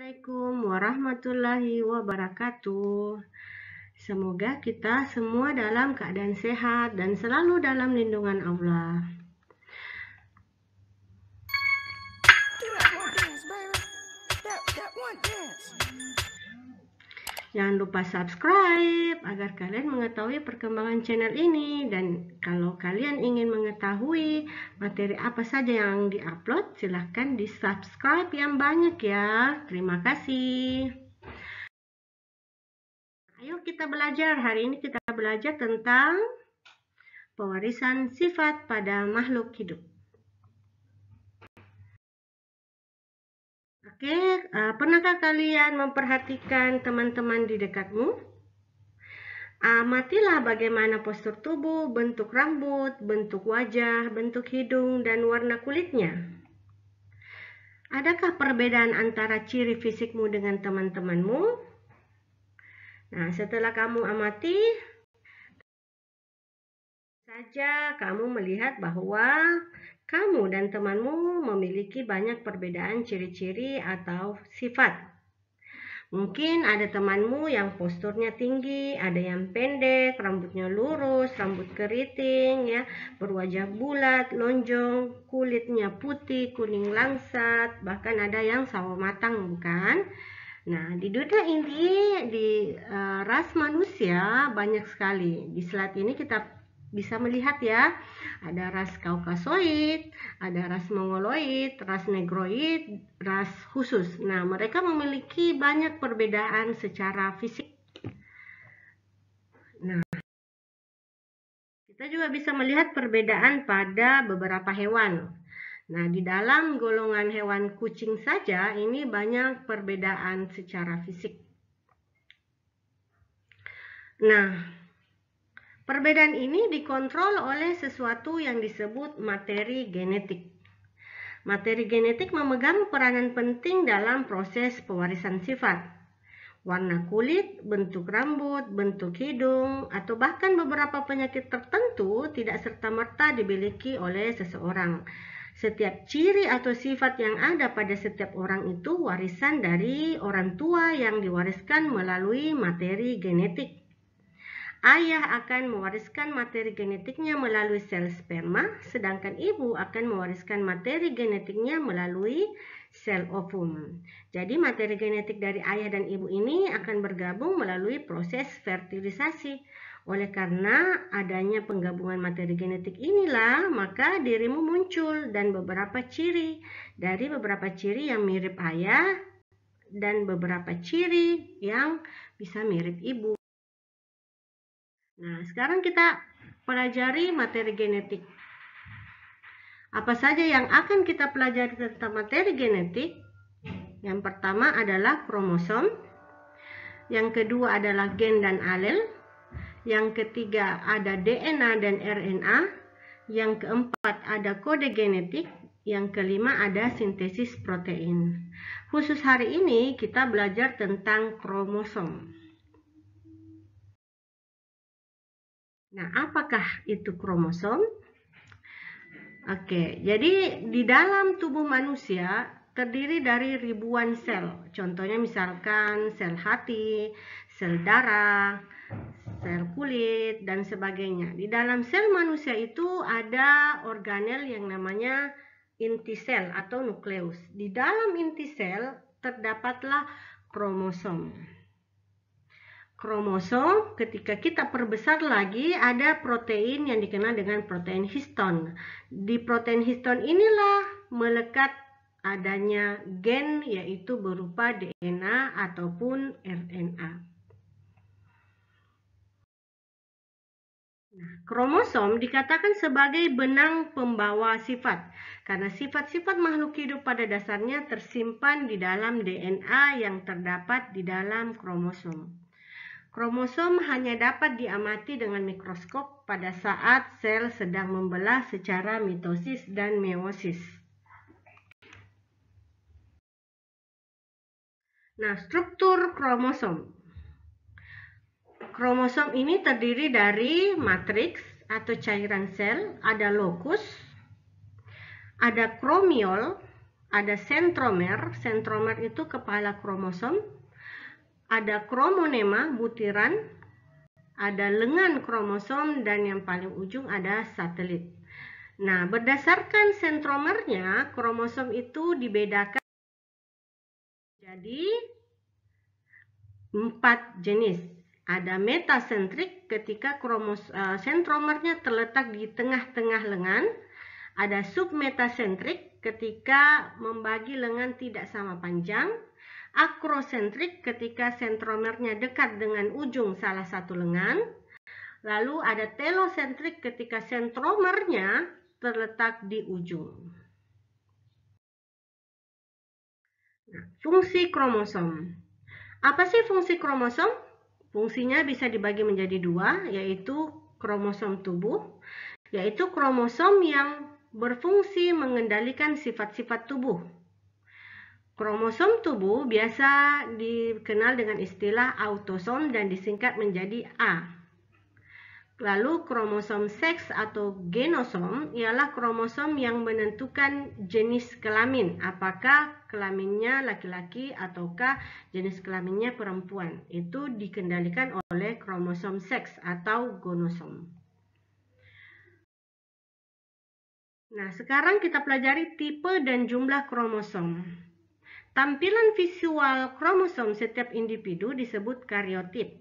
Assalamualaikum warahmatullahi wabarakatuh. Semoga kita semua dalam keadaan sehat dan selalu dalam lindungan Allah. Jangan lupa subscribe agar kalian mengetahui perkembangan channel ini, dan kalau kalian ingin mengetahui materi apa saja yang diupload, silahkan di subscribe yang banyak ya. Terima kasih. Ayo kita belajar. Hari ini kita belajar tentang pewarisan sifat pada makhluk hidup. Oke, pernahkah kalian memperhatikan teman-teman di dekatmu? Amatilah bagaimana postur tubuh, bentuk rambut, bentuk wajah, bentuk hidung, dan warna kulitnya. Adakah perbedaan antara ciri fisikmu dengan teman-temanmu? Nah, setelah kamu amati, saja kamu melihat bahwa kamu dan temanmu memiliki banyak perbedaan ciri-ciri atau sifat. Mungkin ada temanmu yang posturnya tinggi, ada yang pendek, rambutnya lurus, rambut keriting, ya, berwajah bulat, lonjong, kulitnya putih, kuning langsat, bahkan ada yang sawo matang, bukan? Nah, di dunia ini, di ras manusia banyak sekali. Di slide ini kita bisa melihat ya, ada ras Kaukasoid, ada ras Mongoloid, ras Negroid, ras khusus. Nah, mereka memiliki banyak perbedaan secara fisik. Nah, kita juga bisa melihat perbedaan pada beberapa hewan. Nah, di dalam golongan hewan kucing saja ini banyak perbedaan secara fisik. Nah, perbedaan ini dikontrol oleh sesuatu yang disebut materi genetik. Materi genetik memegang peranan penting dalam proses pewarisan sifat. Warna kulit, bentuk rambut, bentuk hidung, atau bahkan beberapa penyakit tertentu tidak serta-merta dimiliki oleh seseorang. Setiap ciri atau sifat yang ada pada setiap orang itu warisan dari orang tua yang diwariskan melalui materi genetik. Ayah akan mewariskan materi genetiknya melalui sel sperma, sedangkan ibu akan mewariskan materi genetiknya melalui sel ovum. Jadi materi genetik dari ayah dan ibu ini akan bergabung melalui proses fertilisasi. Oleh karena adanya penggabungan materi genetik inilah, maka dirimu muncul dan beberapa ciri. Dari beberapa ciri yang mirip ayah dan beberapa ciri yang bisa mirip ibu. Nah, sekarang kita pelajari materi genetik. Apa saja yang akan kita pelajari tentang materi genetik? Yang pertama adalah kromosom. Yang kedua adalah gen dan alel. Yang ketiga ada DNA dan RNA. Yang keempat ada kode genetik. Yang kelima ada sintesis protein. Khusus hari ini kita belajar tentang kromosom. Nah, apakah itu kromosom? Oke, jadi di dalam tubuh manusia terdiri dari ribuan sel. Contohnya misalkan sel hati, sel darah, sel kulit, dan sebagainya. Di dalam sel manusia itu ada organel yang namanya inti sel atau nukleus. Di dalam inti sel terdapatlah kromosom. Kromosom, ketika kita perbesar lagi, ada protein yang dikenal dengan protein histon. Di protein histon inilah melekat adanya gen, yaitu berupa DNA ataupun RNA. Nah, kromosom dikatakan sebagai benang pembawa sifat, karena sifat-sifat makhluk hidup pada dasarnya tersimpan di dalam DNA yang terdapat di dalam kromosom. Kromosom hanya dapat diamati dengan mikroskop pada saat sel sedang membelah secara mitosis dan meiosis. Nah, struktur kromosom. Kromosom ini terdiri dari matriks atau cairan sel, ada lokus, ada kromiol, ada sentromer. Sentromer itu kepala kromosom. Ada kromonema, butiran. Ada lengan kromosom, dan yang paling ujung ada satelit. Nah, berdasarkan sentromernya, kromosom itu dibedakan jadi 4 jenis. Ada metasentrik ketika sentromernya terletak di tengah-tengah lengan. Ada submetasentrik ketika membagi lengan tidak sama panjang. Akrosentrik ketika sentromernya dekat dengan ujung salah satu lengan. Lalu ada telosentrik ketika sentromernya terletak di ujung. Nah, fungsi kromosom. Apa sih fungsi kromosom? Fungsinya bisa dibagi menjadi 2, yaitu kromosom tubuh, yaitu kromosom yang berfungsi mengendalikan sifat-sifat tubuh. Kromosom tubuh biasa dikenal dengan istilah autosom dan disingkat menjadi A. Lalu kromosom seks atau genosom ialah kromosom yang menentukan jenis kelamin, apakah kelaminnya laki-laki ataukah jenis kelaminnya perempuan. Itu dikendalikan oleh kromosom seks atau gonosom. Nah, sekarang kita pelajari tipe dan jumlah kromosom. Tampilan visual kromosom setiap individu disebut kariotip.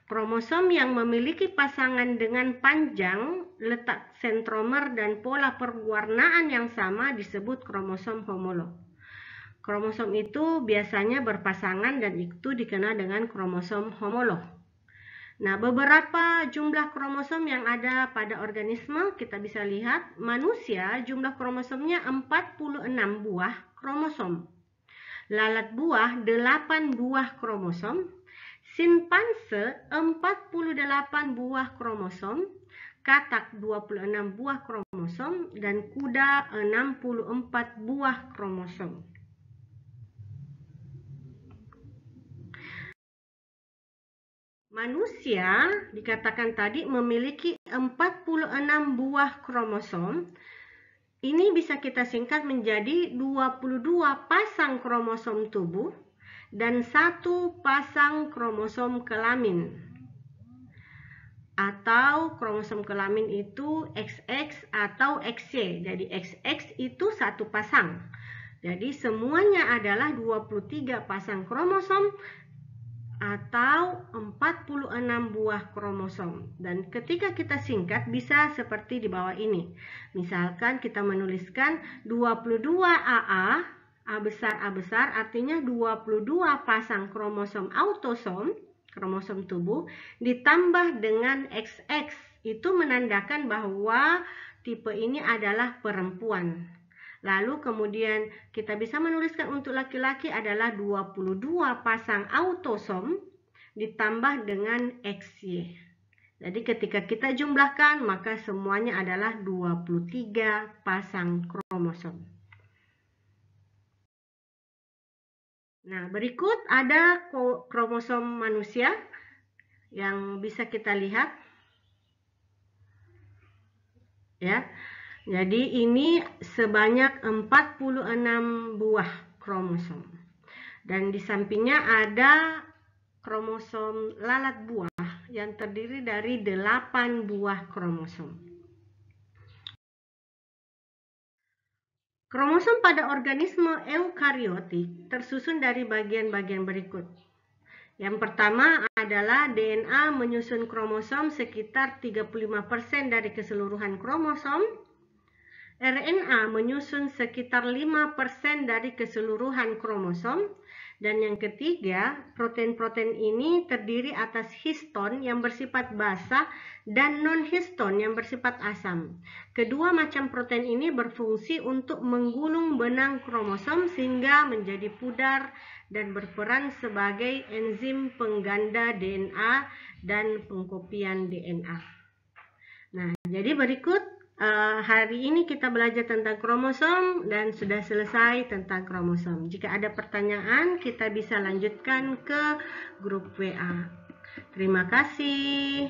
Kromosom yang memiliki pasangan dengan panjang, letak sentromer, dan pola perwarnaan yang sama disebut kromosom homolog. Kromosom itu biasanya berpasangan dan itu dikenal dengan kromosom homolog. Nah, beberapa jumlah kromosom yang ada pada organisme kita bisa lihat. Manusia jumlah kromosomnya 46 buah kromosom. Lalat buah 8 buah kromosom. Simpanse 48 buah kromosom, katak 26 buah kromosom, dan kuda 64 buah kromosom. Manusia dikatakan tadi memiliki 46 buah kromosom. Ini bisa kita singkat menjadi 22 pasang kromosom tubuh dan 1 pasang kromosom kelamin. Atau kromosom kelamin itu XX atau XY. Jadi XX itu 1 pasang. Jadi semuanya adalah 23 pasang kromosom atau 46 buah kromosom. Dan ketika kita singkat bisa seperti di bawah ini. Misalkan kita menuliskan 22 AA, A besar artinya 22 pasang kromosom autosom, kromosom tubuh, ditambah dengan XX. Itu menandakan bahwa tipe ini adalah perempuan. Lalu kemudian kita bisa menuliskan untuk laki-laki adalah 22 pasang autosom ditambah dengan XY. Jadi ketika kita jumlahkan maka semuanya adalah 23 pasang kromosom. Nah, berikut ada kromosom manusia yang bisa kita lihat. Ya. Jadi ini sebanyak 46 buah kromosom. Dan di sampingnya ada kromosom lalat buah yang terdiri dari 8 buah kromosom. Kromosom pada organisme eukariotik tersusun dari bagian-bagian berikut. Yang pertama adalah DNA menyusun kromosom sekitar 35% dari keseluruhan kromosom. RNA menyusun sekitar 5% dari keseluruhan kromosom. Dan yang ketiga, protein-protein ini terdiri atas histon yang bersifat basa dan non-histon yang bersifat asam. Kedua macam protein ini berfungsi untuk menggulung benang kromosom sehingga menjadi pudar dan berperan sebagai enzim pengganda DNA dan pengkopian DNA. Nah, jadi berikut hari ini kita belajar tentang kromosom dan sudah selesai tentang kromosom. Jika ada pertanyaan, kita bisa lanjutkan ke grup WA. Terima kasih.